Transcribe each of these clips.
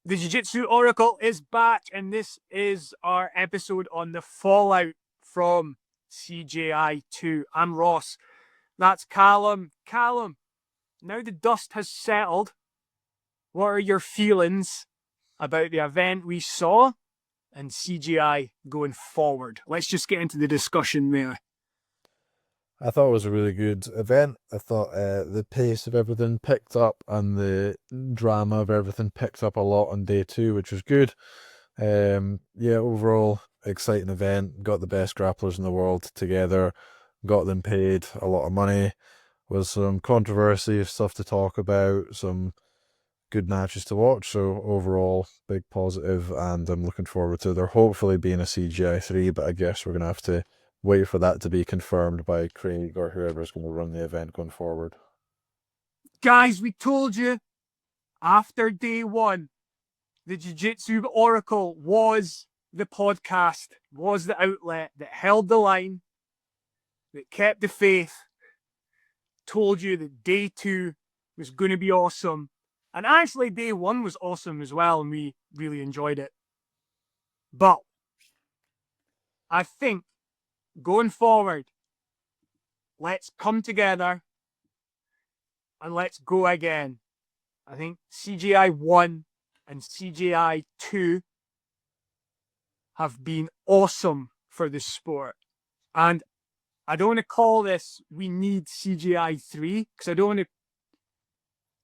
The Jiu-Jitsu Oracle is back, and this is our episode on the fallout from CJI 2. I'm Ross. That's Calum. Calum, now the dust has settled, what are your feelings about the event we saw and CJI going forward? Let's just get into the discussion there. I thought it was a really good event. I thought the pace of everything picked up and the drama of everything picked up a lot on day two, which was good. Yeah, overall, exciting event. Got the best grapplers in the world together, got them paid a lot of money, with some controversy, stuff to talk about, some good matches to watch. So overall, big positive, and I'm looking forward to there hopefully being a CGI 3, but I guess we're going to have to wait for that to be confirmed by Craig or whoever's going to run the event going forward. Guys, we told you after day one, the Jiu-Jitsu Oracle was the podcast, was the outlet that held the line, that kept the faith, told you that day two was going to be awesome. And actually, day one was awesome as well, and we really enjoyed it. But I think going forward, let's come together and let's go again. I think CJI 1 and CJI 2 have been awesome for the sport. And I don't want to call this we need CJI 3 because I don't want to,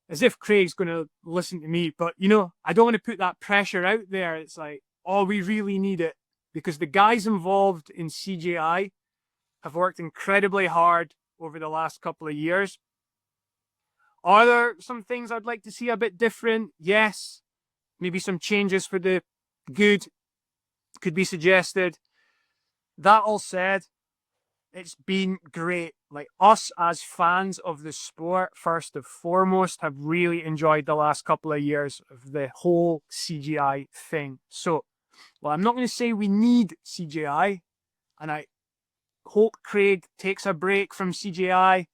as if Craig's going to listen to me, but I don't want to put that pressure out there. It's like, oh, we really need it, because the guys involved in CJI have worked incredibly hard over the last couple of years. Are there some things I'd like to see a bit different? Yes. Maybe some changes for the good could be suggested. That all said, it's been great. Like, us as fans of the sport, first and foremost, have really enjoyed the last couple of years of the whole CGI thing. So, well, I'm not going to say we need CGI, and I hope Craig takes a break from CGI,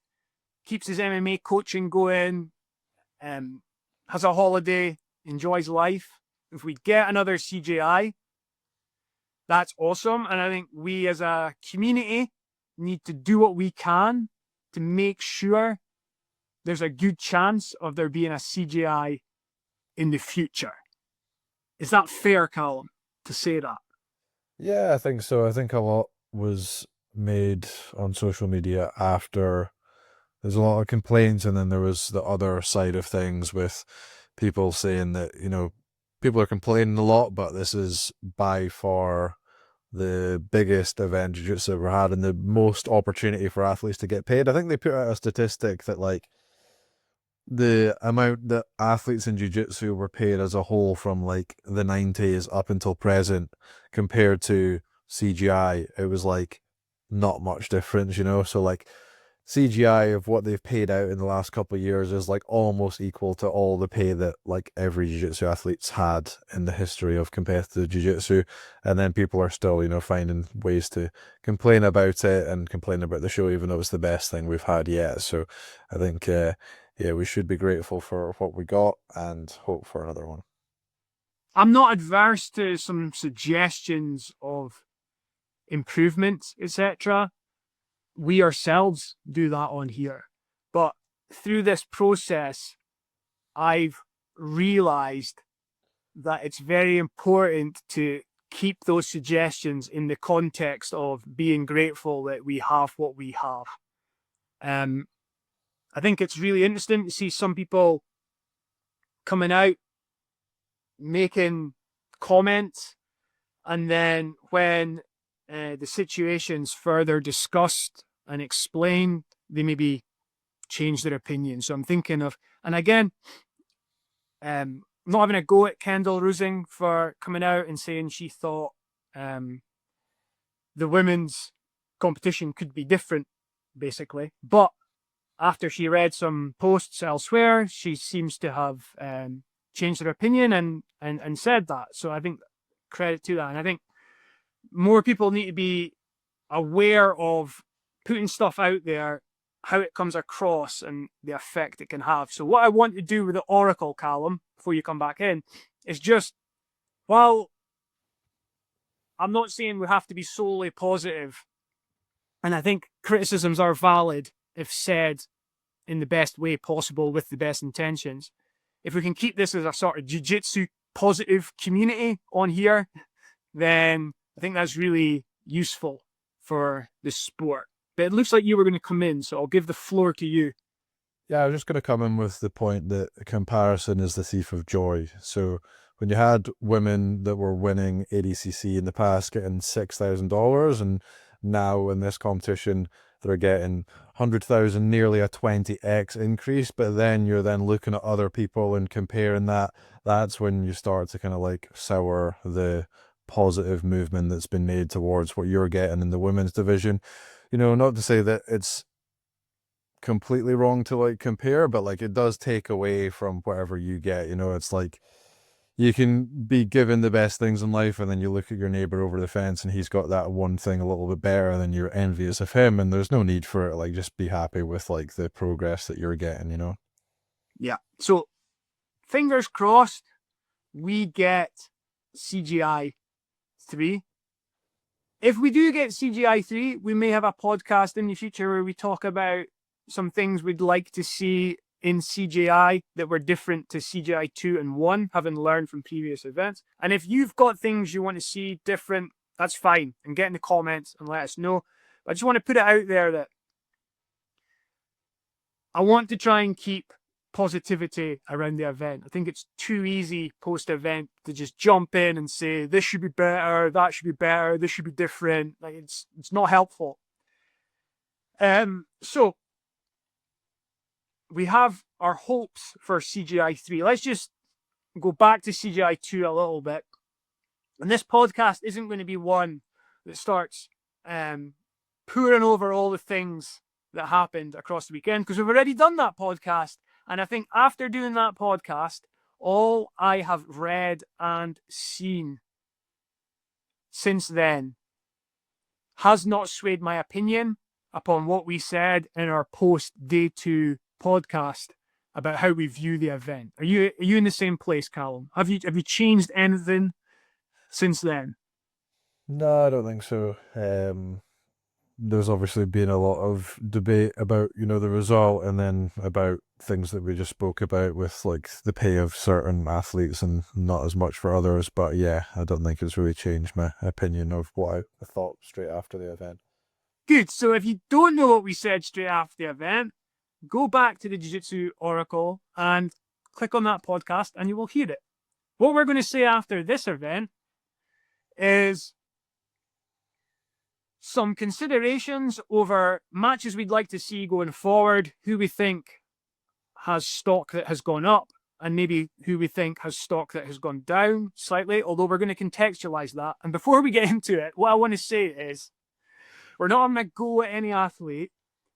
keeps his MMA coaching going, has a holiday, enjoys life. If we get another CGI, that's awesome. And I think we as a community need to do what we can to make sure there's a good chance of there being a CGI in the future. Is that fair, Calum, to say that? Yeah, I think so. I think a lot was made on social media after there's a lot of complaints, and then there was the other side of things with people saying that, people are complaining a lot, but this is by far the biggest event jiu-jitsu ever had and the most opportunity for athletes to get paid. I think they put out a statistic that like the amount that athletes in jiu-jitsu were paid as a whole from like the 90s up until present compared to CGI, it was like not much difference, so like CGI of what they've paid out in the last couple of years is like almost equal to all the pay that like every jiu-jitsu athlete's had in the history of competitive jiu-jitsu. And then people are still, finding ways to complain about it and complain about the show, even though it's the best thing we've had yet. So I think, yeah, we should be grateful for what we got and hope for another one. I'm not adverse to some suggestions of improvements, etc. We ourselves do that on here. But through this process, I've realized that it's very important to keep those suggestions in the context of being grateful that we have what we have. I think it's really interesting to see some people coming out, making comments, and then when the situation's further discussed and explained, they maybe change their opinion. So I'm thinking of, and again, not having a go at Kendall Rusing for coming out and saying she thought the women's competition could be different, basically. But after she read some posts elsewhere, she seems to have changed her opinion and said that. So I think credit to that. And I think more people need to be aware of putting stuff out there, how it comes across and the effect it can have. So what I want to do with the Oracle, Calum, before you come back in, It's just, well, I'm not saying we have to be solely positive, and I think criticisms are valid if said in the best way possible with the best intentions. If we can keep this as a sort of jiu-jitsu positive community on here, then I think that's really useful for the sport. But it looks like you were going to come in, so I'll give the floor to you. Yeah, I was just going to come in with the point that comparison is the thief of joy. So when you had women that were winning ADCC in the past getting $6,000, and now in this competition they're getting 100,000, nearly a 20x increase, but then you're then looking at other people and comparing that, that's when you start to kind of like sour the positive movement that's been made towards what you're getting in the women's division. You know, not to say that it's completely wrong to like compare, but like it does take away from whatever you get. You know, it's like you can be given the best things in life, and then you look at your neighbor over the fence and he's got that one thing a little bit better, and then you're envious of him, and there's no need for it. Like, just be happy with like the progress that you're getting, you know? Yeah. So fingers crossed we get CJI 3. If we do get CJI 3, we may have a podcast in the future where we talk about some things we'd like to see in CJI that were different to CJI 2 and 1, having learned from previous events. And if you've got things you want to see different, that's fine. And get in the comments and let us know. But I just want to put it out there that I want to try and keep positivity around the event. I think it's too easy post-event to just jump in and say, this should be better, that should be better, this should be different. Like, it's not helpful. So we have our hopes for CJI 3. Let's just go back to CJI 2 a little bit. And this podcast isn't going to be one that starts pouring over all the things that happened across the weekend, because we've already done that podcast. And I think after doing that podcast, all I have read and seen since then has not swayed my opinion upon what we said in our post-day 2 podcast about how we view the event. Are you in the same place, Calum? Have you changed anything since then? No, I don't think so. There's obviously been a lot of debate about, you know, the result, and then about things that we just spoke about with like the pay of certain athletes and not as much for others. But yeah, I don't think it's really changed my opinion of what I thought straight after the event. Good. So if you don't know what we said straight after the event, go back to the Jiu-Jitsu Oracle and click on that podcast and you will hear it. What we're going to say after this event is some considerations over matches we'd like to see going forward, who we think has stock that has gone up, and maybe who we think has stock that has gone down slightly, although we're going to contextualize that. And before we get into it, what I want to say is, we're not on a go at any athlete,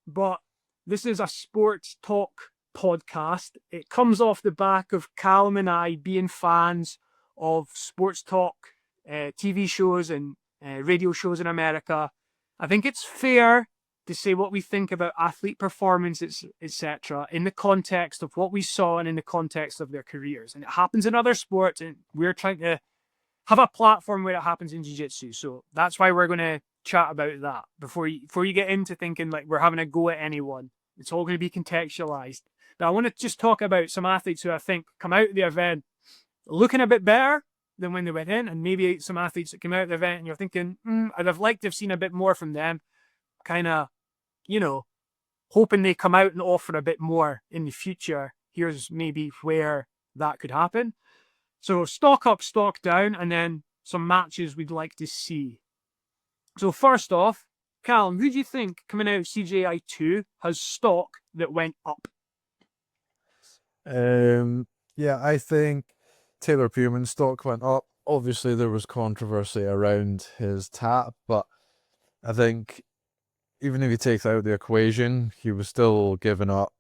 but this is a sports talk podcast. It comes off the back of Calum and I being fans of sports talk TV shows and radio shows in America. I think it's fair to say what we think about athlete performance, etc., in the context of what we saw and in the context of their careers. And it happens in other sports, and we're trying to have a platform where it happens in jiu-jitsu. So that's why we're going to chat about that before you get into thinking like we're having a go at anyone. It's all going to be contextualized. Now I want to just talk about some athletes who I think come out of the event looking a bit better than when they went in, and maybe some athletes that came out of the event and you're thinking, I'd have liked to have seen a bit more from them. Kind of, you know, hoping they come out and offer a bit more in the future. Here's maybe where that could happen. So stock up, stock down, and then some matches we'd like to see. So first off, Calum, who do you think coming out of CJI 2 has stock that went up? Yeah, I think Taylor Pearman's stock went up. Obviously, there was controversy around his tap, but I think even if you take that out of the equation, he was still giving up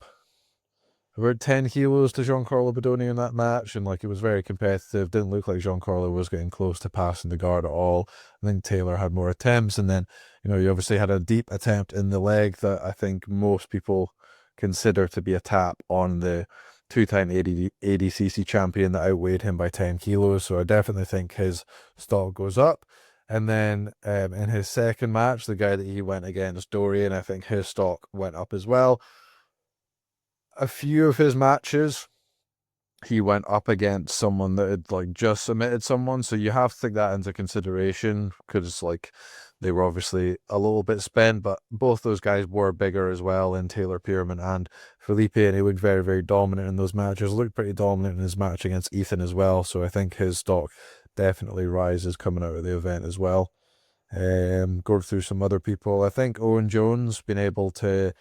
about 10 kilos to Giancarlo Bodoni in that match, and like it was very competitive. Didn't look like Giancarlo was getting close to passing the guard at all. I think Taylor had more attempts, and then, you know, you obviously had a deep attempt in the leg that I think most people consider to be a tap on the two-time ADCC champion that outweighed him by 10 kilos. So I definitely think his stock goes up. And then in his second match, the guy that he went against, Dorian, I think his stock went up as well. A few of his matches, he went up against someone that had like just submitted someone, so you have to take that into consideration because like they were obviously a little bit spent, but both those guys were bigger as well in Taylor Pearman and Felipe, and he looked very, very dominant in those matches. Looked pretty dominant in his match against Ethan as well, so I think his stock definitely rises coming out of the event as well. Go through some other people. I think Owen Jones been able to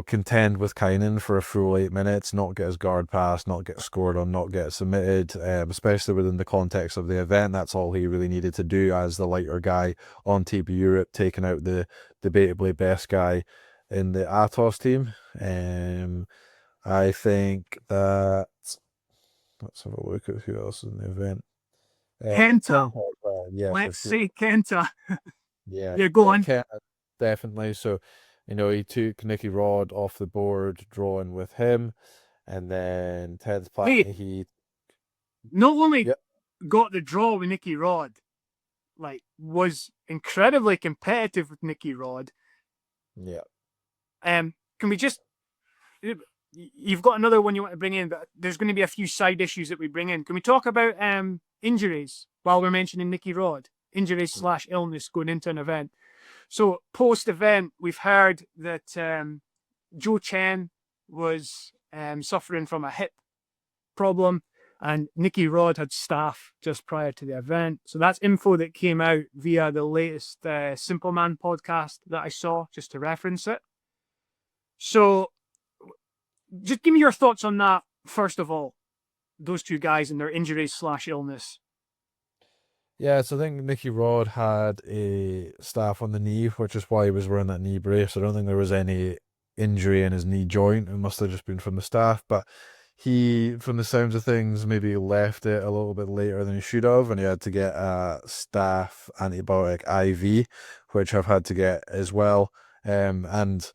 contend with Kynan for a full 8 minutes, not get his guard passed, not get scored on, not get submitted, especially within the context of the event. That's all he really needed to do as the lighter guy on Team Europe, taking out the debatably best guy in the Atos team. I think that, let's have a look at who else is in the event. Kenta. Yeah, Let's say Kenta. Yeah, Yeah, go on. Kenta, definitely. So, he took Nicky Rod off the board, drawing with him, and then Ted Platney, he not only got the draw with Nicky Rod, like was incredibly competitive with Nicky Rod. Yeah. Can we just? You've got another one you want to bring in, but there's going to be a few side issues that we bring in. Can we talk about injuries while we're mentioning Nicky Rod? Injuries / illness going into an event. So post-event, we've heard that Joe Chen was suffering from a hip problem, and Nicky Rod had staph just prior to the event. So that's info that came out via the latest Simple Man podcast that I saw, just to reference it. So just give me your thoughts on that, first of all, those two guys and their injuries / illness. Yeah, so I think Nicky Rod had a staph on the knee, which is why he was wearing that knee brace. I don't think there was any injury in his knee joint. It must have just been from the staph, but he, from the sounds of things, maybe left it a little bit later than he should have, and he had to get a staph antibiotic IV, which I've had to get as well. And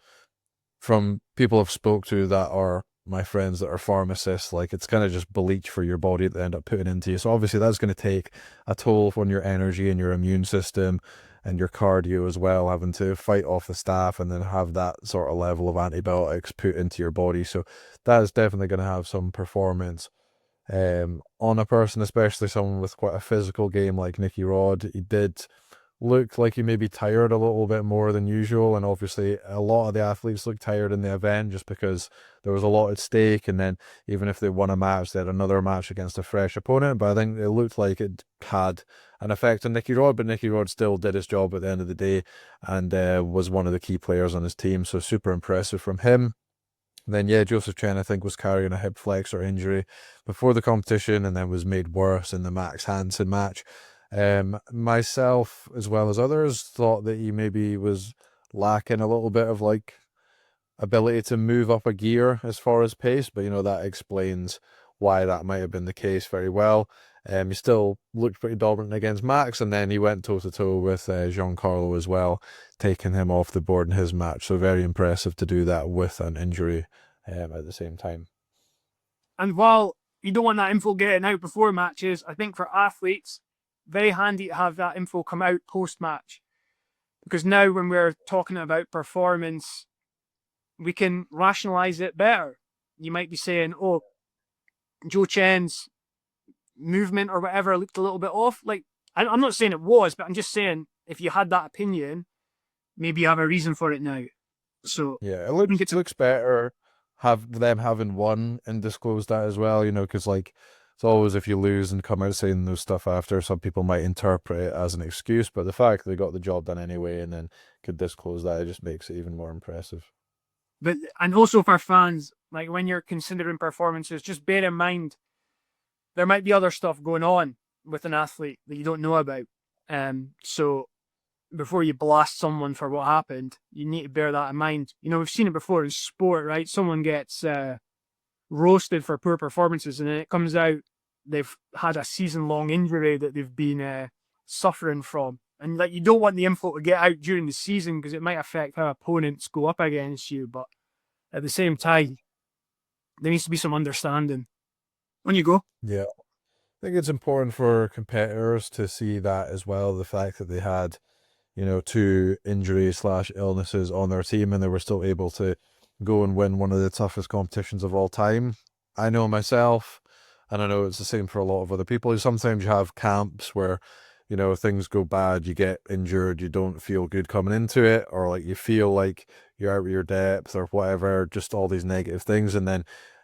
from people I've spoke to that are my friends that are pharmacists, like it's kind of just bleach for your body that they end up putting into you. So obviously that's going to take a toll on your energy and your immune system and your cardio as well, having to fight off the staph and then have that sort of level of antibiotics put into your body. So that is definitely going to have some performance on a person, especially someone with quite a physical game like Nicky Rod. He did look like he may be tired a little bit more than usual, and obviously a lot of the athletes looked tired in the event just because there was a lot at stake, and then even if they won a match, they had another match against a fresh opponent. But I think it looked like it had an effect on Nicky Rod, but Nicky Rod still did his job at the end of the day and was one of the key players on his team, so super impressive from him. Then, yeah, Joseph Chen, I think, was carrying a hip flexor injury before the competition and then was made worse in the Max Hansen match. Myself, as well as others, thought that he maybe was lacking a little bit of like ability to move up a gear as far as pace, but that explains why that might have been the case very well. He still looked pretty dominant against Max, and then he went toe-to-toe with Giancarlo as well, taking him off the board in his match. So very impressive to do that with an injury at the same time. And while you don't want that info getting out before matches, I think for athletes, very handy to have that info come out post-match. Because now when we're talking about performance, we can rationalize it better. You might be saying, oh, Joe Chen's movement or whatever looked a little bit off. Like, I'm not saying it was, but I'm just saying if you had that opinion, maybe you have a reason for it now. So yeah, it looks better them having won and disclosed that as well, because like it's always if you lose and come out saying those stuff after, some people might interpret it as an excuse, but the fact that they got the job done anyway and then could disclose that, it just makes it even more impressive. But and also for fans, like when you're considering performances, just bear in mind there might be other stuff going on with an athlete that you don't know about. So before you blast someone for what happened, you need to bear that in mind. We've seen it before in sport, right? Someone gets roasted for poor performances, and then it comes out they've had a season-long injury that they've been suffering from. And like you don't want the info to get out during the season because it might affect how opponents go up against you. But at the same time, there needs to be some understanding. On you go. Yeah. I think it's important for competitors to see that as well. The fact that they had, 2 injuries/illnesses on their team and they were still able to go and win one of the toughest competitions of all time. I know myself, and I know it's the same for a lot of other people. Sometimes you have camps where, things go bad, you get injured, you don't feel good coming into it, or like you feel like you're out of your depth or whatever, just all these negative things. And then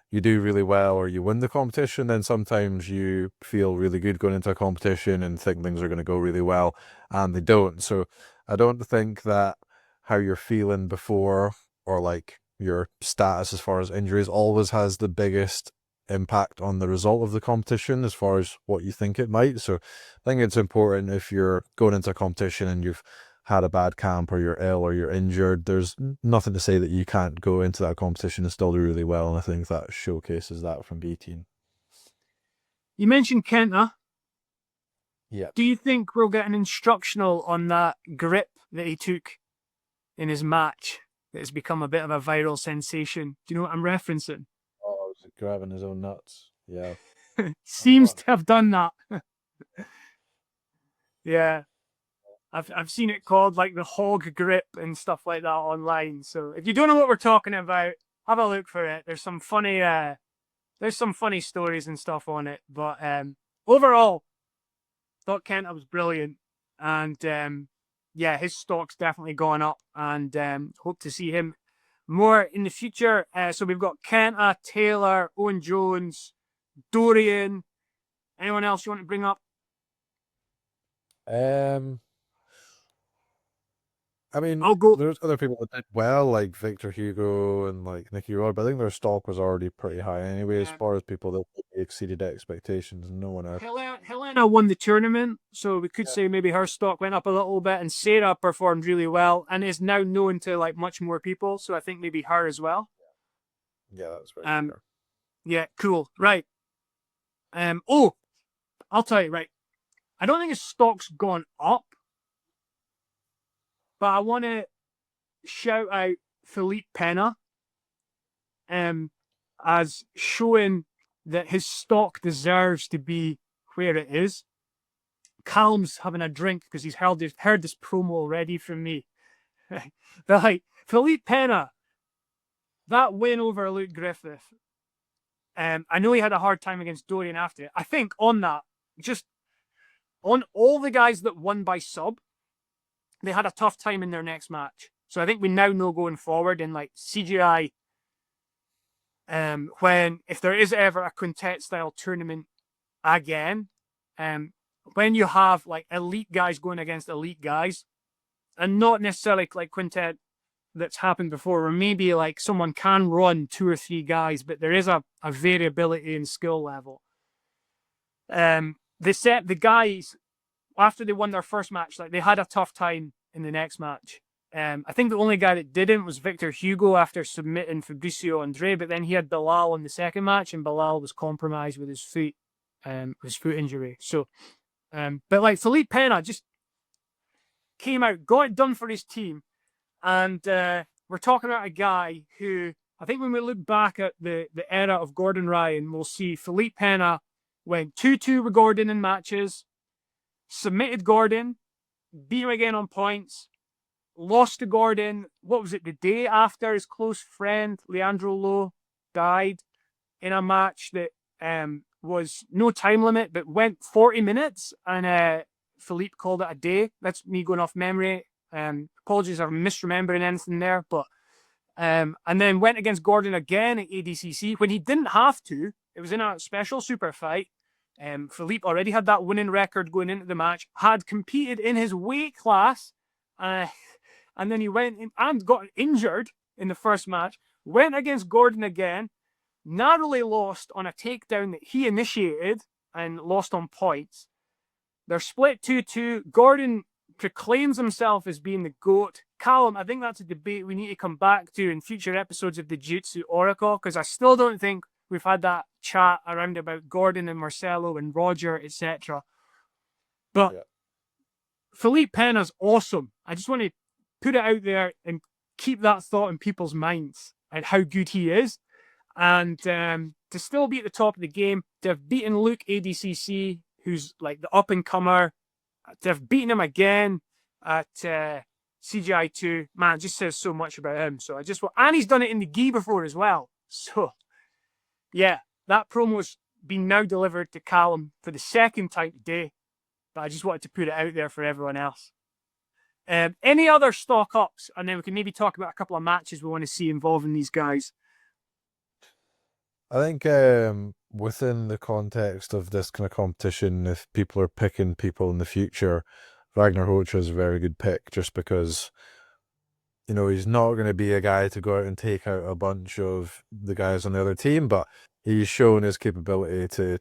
you do really well or you win the competition, then sometimes you feel really good going into a competition and think things are going to go really well, and they don't. So I don't think that how you're feeling before or like your status as far as injuries always has the biggest impact on the result of the competition as far as what you think it might. So I think it's important if you're going into a competition and you've had a bad camp or you're ill or you're injured, there's nothing to say that you can't go into that competition and still do really well. And I think that showcases that from B Team. You mentioned Kenta. Yeah. Do you think we'll get an instructional on that grip that he took in his match that has become a bit of a viral sensation? Do you know what I'm referencing? Oh, was it grabbing his own nuts? Yeah. Seems to have done that. Yeah. I've seen it called like the hog grip and stuff like that online. So if you don't know what we're talking about, have a look for it. There's some funny stories and stuff on it. But overall, thought Kenta was brilliant. And yeah, his stock's definitely gone up, and hope to see him more in the future. So we've got Kenta, Taylor, Owen Jones, Dorian. Anyone else you want to bring up? I mean, I'll go. there's other people that did well, like Victor Hugo and like Nicky Rod, but I think their stock was already pretty high anyway. As far as people that exceeded expectations, no one else. Helena won the tournament, so we could say maybe her stock went up a little bit, and Sarah performed really well and is now known to like much more people. So I think maybe her as well. Yeah, that's very fair. Yeah, cool. Right. Oh, I'll tell you, right. I don't think his stock's gone up, but I want to shout out Felipe Pena as showing that his stock deserves to be where it is. Calum's having a drink because he's heard this promo already from me. But like, Felipe Pena, that win over Luke Griffith, I know he had a hard time against Dorian after it. I think on that, just on all the guys that won by sub, they had a tough time in their next match. So I think we now know going forward in like CJI, when if there is ever a quintet style tournament again, when you have like elite guys going against elite guys, and not necessarily like quintet that's happened before, where maybe like someone can run 2 or 3 guys, but there is a variability in skill level. They set the guys after they won their first match, like they had a tough time in the next match. I think the only guy that didn't was Victor Hugo after submitting Fabricio Andre, but then he had Bilal in the second match, and Bilal was compromised with his foot injury. So, but like Felipe Pena just came out, got it done for his team, and we're talking about a guy who I think when we look back at the era of Gordon Ryan, we'll see Felipe Pena went 2-2 with Gordon in matches, submitted Gordon, beat him again on points, lost to Gordon. What was it? The day after his close friend Leandro Lowe died in a match that was no time limit, but went 40 minutes, and Philippe called it a day. That's me going off memory. Apologies if I'm misremembering anything there, but and then went against Gordon again at ADCC when he didn't have to. It was in a special super fight. Philippe already had that winning record going into the match, had competed in his weight class, and then he went in and got injured in the first match, went against Gordon again, narrowly lost on a takedown that he initiated and lost on points. They're split 2-2. Gordon proclaims himself as being the GOAT. Calum, I think that's a debate we need to come back to in future episodes of the Jiu-Jitsu-Oracle, because I still don't think we've had that chat around about Gordon and Marcelo and Roger, etc. But yeah. Felipe Pena's awesome. I just want to put it out there and keep that thought in people's minds and how good he is. And to still be at the top of the game, to have beaten Luke ADCC, who's like the up-and-comer, to have beaten him again at CJI 2, man, just says so much about him. So and he's done it in the gi before as well. So, yeah, that promo's been now delivered to Calum for the second time today, but I just wanted to put it out there for everyone else. Any other stock ups, and then we can maybe talk about a couple of matches we want to see involving these guys. I think within the context of this kind of competition, if people are picking people in the future, Wagner Hocha is a very good pick, just because, you know, he's not going to be a guy to go out and take out a bunch of the guys on the other team, but he's shown his capability to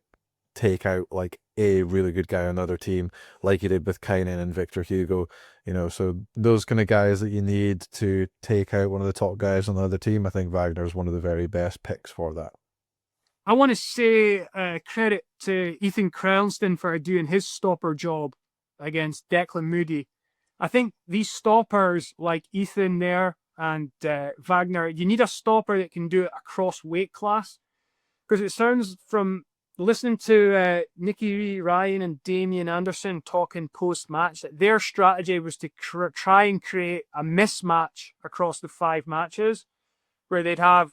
take out like a really good guy on the other team, like he did with Kynan and Victor Hugo, you know. So those kind of guys that you need to take out one of the top guys on the other team, I think Wagner is one of the very best picks for that. I want to say credit to Ethan Crownston for doing his stopper job against Declan Moody. I think these stoppers like Ethan there and Wagner, you need a stopper that can do it across weight class, because it sounds from listening to Nicky Ryan and Damian Anderson talking post-match that their strategy was to try and create a mismatch across the 5 matches where they'd have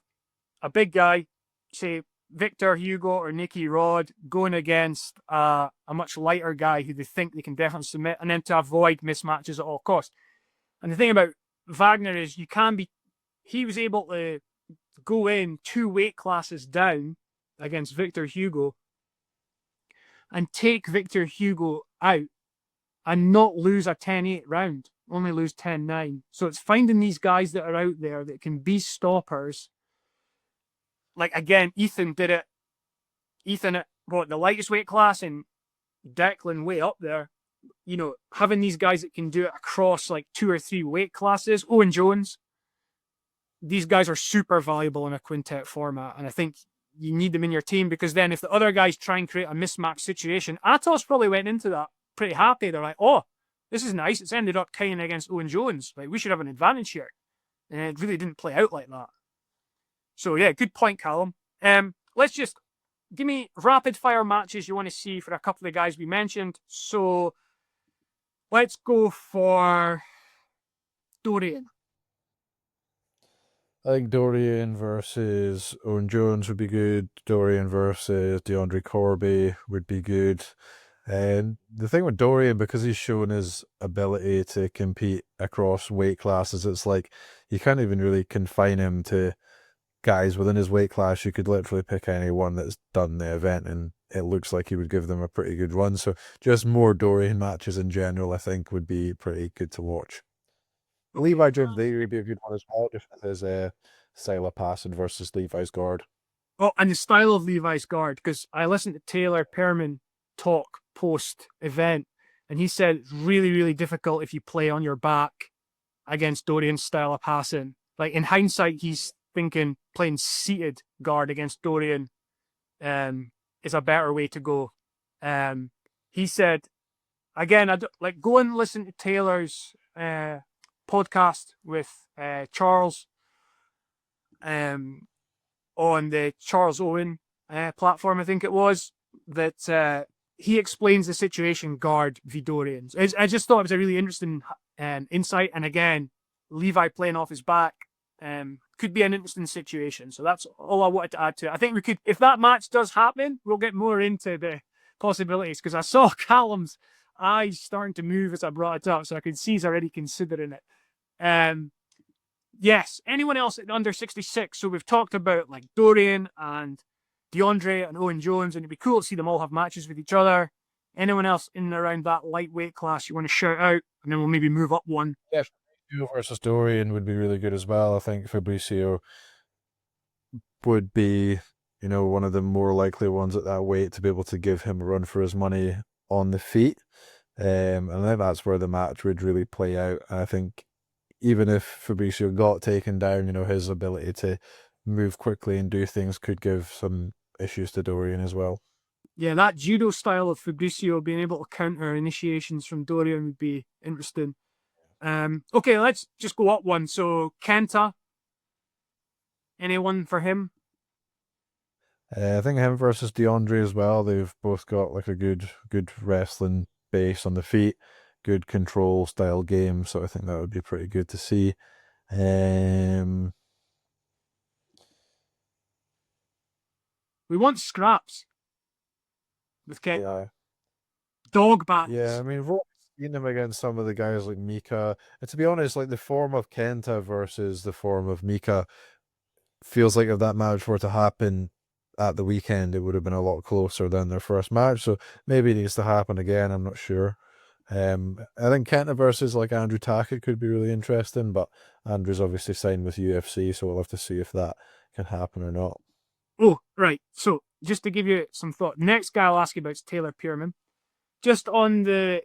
a big guy, say Victor Hugo or Nicky Rod, going against a much lighter guy who they think they can definitely submit, and then to avoid mismatches at all costs. And the thing about Wagner is he was able to go in 2 weight classes down against Victor Hugo and take Victor Hugo out and not lose a 10-8 round, only lose 10-9. So it's finding these guys that are out there that can be stoppers. Like, again, Ethan did it. Ethan at the lightest weight class, and Declan way up there. You know, having these guys that can do it across like 2 or 3 weight classes. Owen Jones. These guys are super valuable in a quintet format, and I think you need them in your team, because then if the other guys try and create a mismatch situation, Atos probably went into that pretty happy. They're like, oh, this is nice. It's ended up Kane against Owen Jones. Like, we should have an advantage here. And it really didn't play out like that. So yeah, good point, Calum. Let's just give me rapid fire matches you want to see for a couple of guys we mentioned. So let's go for Dorian. I think Dorian versus Owen Jones would be good. Dorian versus DeAndre Corby would be good. And the thing with Dorian, because he's shown his ability to compete across weight classes, it's like you can't even really confine him to guys within his weight class. You could literally pick anyone that's done the event, and it looks like he would give them a pretty good run. So just more Dorian matches in general, I think, would be pretty good to watch. Levi James Day would be a good one as well, just with his style of passing versus Levi's guard. Oh, and the style of Levi's guard, because I listened to Taylor Pearman talk post-event, and he said it's really, really difficult if you play on your back against Dorian's style of passing. Like, in hindsight, he's thinking playing seated guard against Dorian is a better way to go. He said, again, go and listen to Taylor's podcast with Charles on the Charles Owen platform, I think it was, that he explains the situation guard v Dorian. I just thought it was a really interesting insight. And again, Levi playing off his back could be an interesting situation. So that's all I wanted to add to it. I think we could, if that match does happen, we'll get more into the possibilities, because I saw Calum's eyes starting to move as I brought it up, so I could see he's already considering it. Yes, anyone else at under 66? So we've talked about like Dorian and DeAndre and Owen Jones, and it'd be cool to see them all have matches with each other. Anyone else in and around that lightweight class you want to shout out? And then we'll maybe move up one. Yeah, Fabrizio versus Dorian would be really good as well. I think Fabrizio would be, you know, one of the more likely ones at that weight to be able to give him a run for his money on the feet. And I think that's where the match would really play out. I think even if Fabrizio got taken down, you know, his ability to move quickly and do things could give some issues to Dorian as well. Yeah, that judo style of Fabrizio being able to counter initiations from Dorian would be interesting. Okay, let's just go up one. So Kenta, anyone for him? I think him versus DeAndre as well. They've both got like a good wrestling base on the feet, good control style game. So I think that would be pretty good to see. Um, We want scraps with Kent. yeah, Dog yeah. I battles. mean, we've seen him against some of the guys like Mika. And to be honest, like the form of Kenta versus the form of Mika feels like if that match were to happen at the weekend, it would have been a lot closer than their first match. So maybe it needs to happen again. I'm not sure. I think Kenta versus like Andrew Tackett could be really interesting, but Andrew's obviously signed with UFC, so we'll have to see if that can happen or not. Oh, right. So just to give you some thought, next guy I'll ask you about is Taylor Pearman. Just on the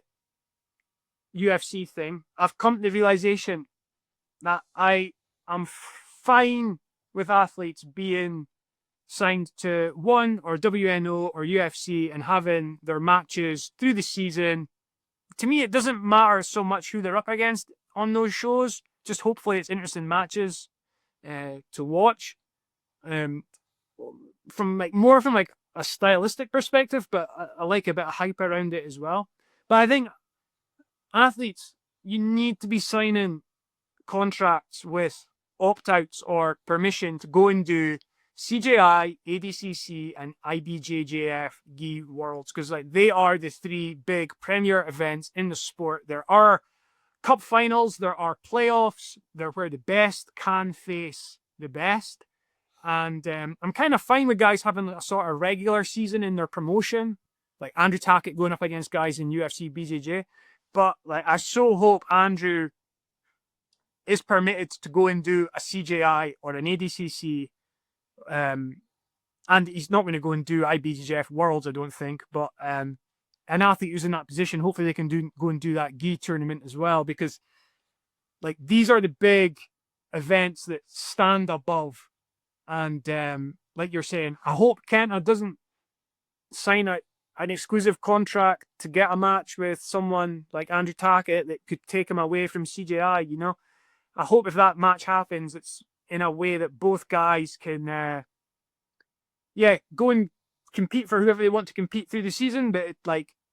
UFC thing, I've come to the realization that I am fine with athletes being signed to one or WNO or UFC and having their matches through the season. To me, it doesn't matter so much who they're up against on those shows. Just hopefully it's interesting matches to watch. From a stylistic perspective, but I like a bit of hype around it as well. But I think athletes, you need to be signing contracts with opt-outs or permission to go and do CJI, ADCC, and IBJJF GI Worlds, because like they are the three big premier events in the sport. There are cup finals, there are playoffs, they're where the best can face the best. And I'm kind of fine with guys having a sort of regular season in their promotion, like Andrew Tackett going up against guys in UFC BJJ. But like, I so hope Andrew is permitted to go and do a CJI or an ADCC. And he's not going to go and do IBJJF Worlds, I don't think. But an athlete who's in that position, hopefully they can go and do that GI tournament as well, because like these are the big events that stand above. And like you're saying, I hope Kenta doesn't sign an exclusive contract to get a match with someone like Andrew Tackett that could take him away from CJI, you know? I hope if that match happens, it's in a way that both guys can, go and compete for whoever they want to compete through the season. But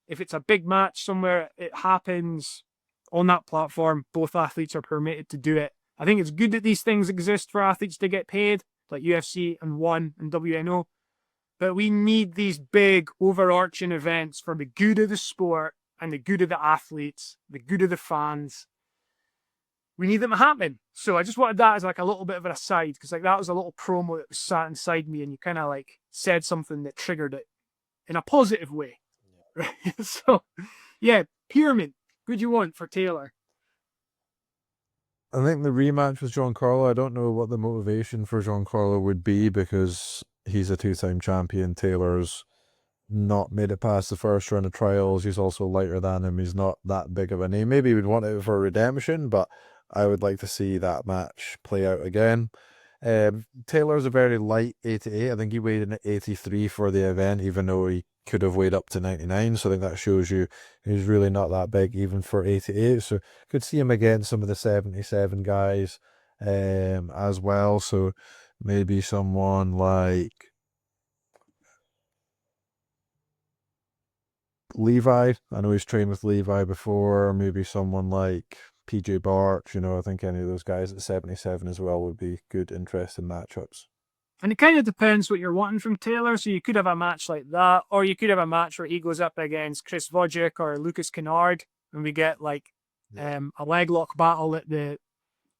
if it's a big match somewhere, it happens on that platform. Both athletes are permitted to do it. I think it's good that these things exist for athletes to get paid, like UFC and ONE and WNO. But we need these big overarching events for the good of the sport and the good of the athletes, the good of the fans. We need them to happen. So I just wanted that as like a little bit of an aside, because like that was a little promo that was sat inside me, and you kind of like said something that triggered it in a positive way. Right? So yeah, Pearman, who do you want for Taylor? I think the rematch with Giancarlo, I don't know what the motivation for Giancarlo would be, because he's a two-time champion. Taylor's not made it past the first round of trials. He's also lighter than him. He's not that big of a name. Maybe he would want it for redemption, but I would like to see that match play out again. Taylor's a very light 88. I think he weighed in at 83 for the event, even though he could have weighed up to 99. So I think that shows you he's really not that big, even for 88. So could see him against some of the 77 guys as well. So maybe someone like Levi. I know he's trained with Levi before. Maybe someone like PJ Barch. I think any of those guys at 77 as well would be good, interesting matchups. And it kind of depends what you're wanting from Taylor. So you could have a match like that, or you could have a match where he goes up against Chris Wojcik or Lucas Kennard, and we get like a leg lock battle at the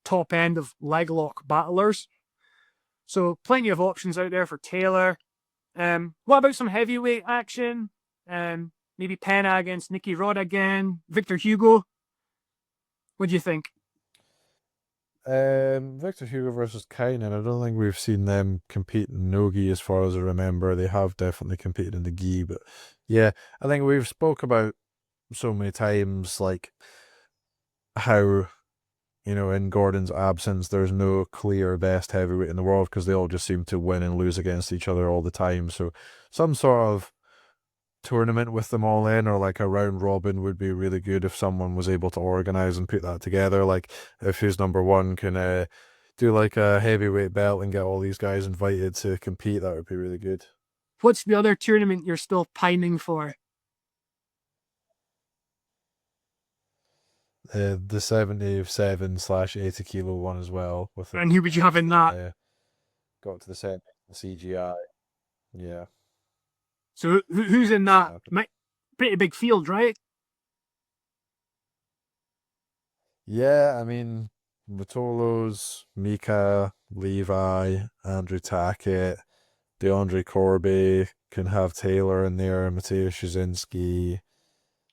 top end of leg lock battlers. So plenty of options out there for Taylor. What about some heavyweight action? Maybe Pena against Nicky Rod again. Victor Hugo. What do you think? Victor Hugo versus Kainen. I don't think we've seen them compete in Nogi as far as I remember. They have definitely competed in the gi, but yeah, I think we've spoke about so many times like how in Gordon's absence there's no clear best heavyweight in the world, because they all just seem to win and lose against each other all the time. So some sort of tournament with them all in, or like a round robin, would be really good if someone was able to organize and put that together. Like if who's number one can do like a heavyweight belt and get all these guys invited to compete, that would be really good. What's the other tournament you're still pining for? The 77/80 kilo one as well. With And who would you have in that? Got to the set, CJI. Yeah. So who's in that? Pretty big field, right? Yeah, I mean, Matolos, Mika, Levi, Andrew Tackett, DeAndre Corby, can have Taylor in there, McTavish, Szynski,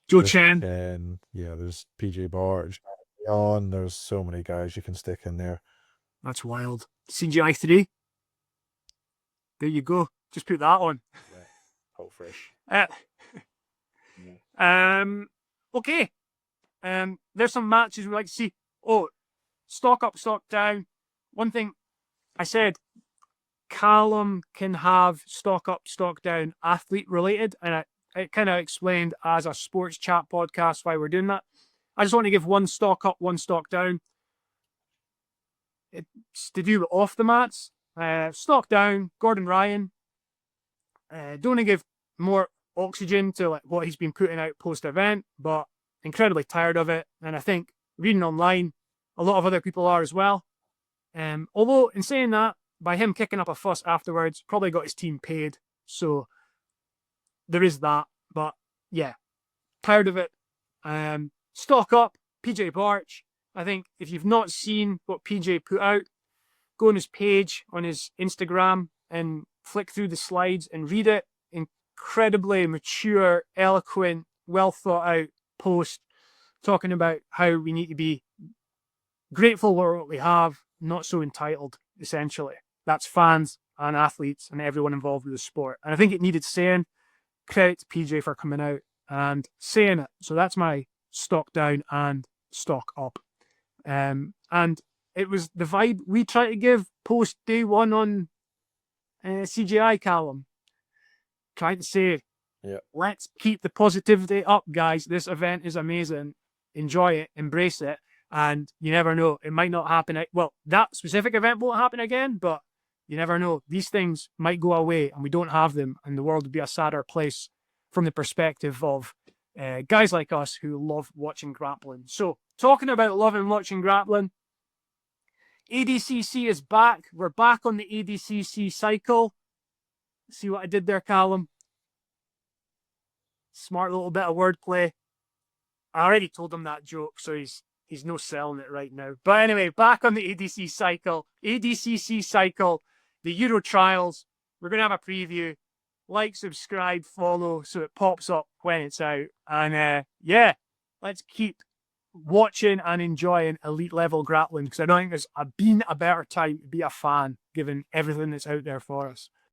Joe Chen. Yeah, there's PJ Barge. There's so many guys you can stick in there. That's wild. CGI 3. There you go. Just put that on. Yeah. Hot fresh. Okay. There's some matches we like to see. Oh, stock up, stock down. One thing I said, Calum can have stock up, stock down, athlete related, and I kind of explained as a sports chat podcast why we're doing that. I just want to give one stock up, one stock down. It's to do with off the mats. Stock down, Gordon Ryan. Don't want to give more oxygen to like what he's been putting out post event, but incredibly tired of it. And I think reading online, a lot of other people are as well. Although in saying that, by him kicking up a fuss afterwards, probably got his team paid. So there is that. But yeah, tired of it. Stock up, PJ Barch. I think if you've not seen what PJ put out, go on his page on his Instagram and flick through the slides and read it. Incredibly mature, eloquent, well thought out post talking about how we need to be grateful for what we have, not so entitled, essentially. That's fans and athletes and everyone involved with the sport. And I think it needed saying. Credit to PJ for coming out and saying it. So that's my stock down and stock up. And it was the vibe we try to give post day one on CJI, Calum. Trying to say, let's keep the positivity up, guys. This event is amazing. Enjoy it, embrace it. And you never know, it might not happen. Well, that specific event won't happen again, but you never know. These things might go away and we don't have them, and the world would be a sadder place from the perspective of guys like us who love watching grappling. So, talking about loving watching grappling, ADCC is back. We're back on the ADCC cycle. See what I did there, Calum? Smart little bit of wordplay. I already told him that joke, so he's no selling it right now. But anyway, back on the ADCC cycle, the Euro trials. We're going to have a preview. Like, subscribe, follow, so it pops up when it's out. And yeah, let's keep watching and enjoying elite level grappling, because I don't think there's been a better time to be a fan given everything that's out there for us.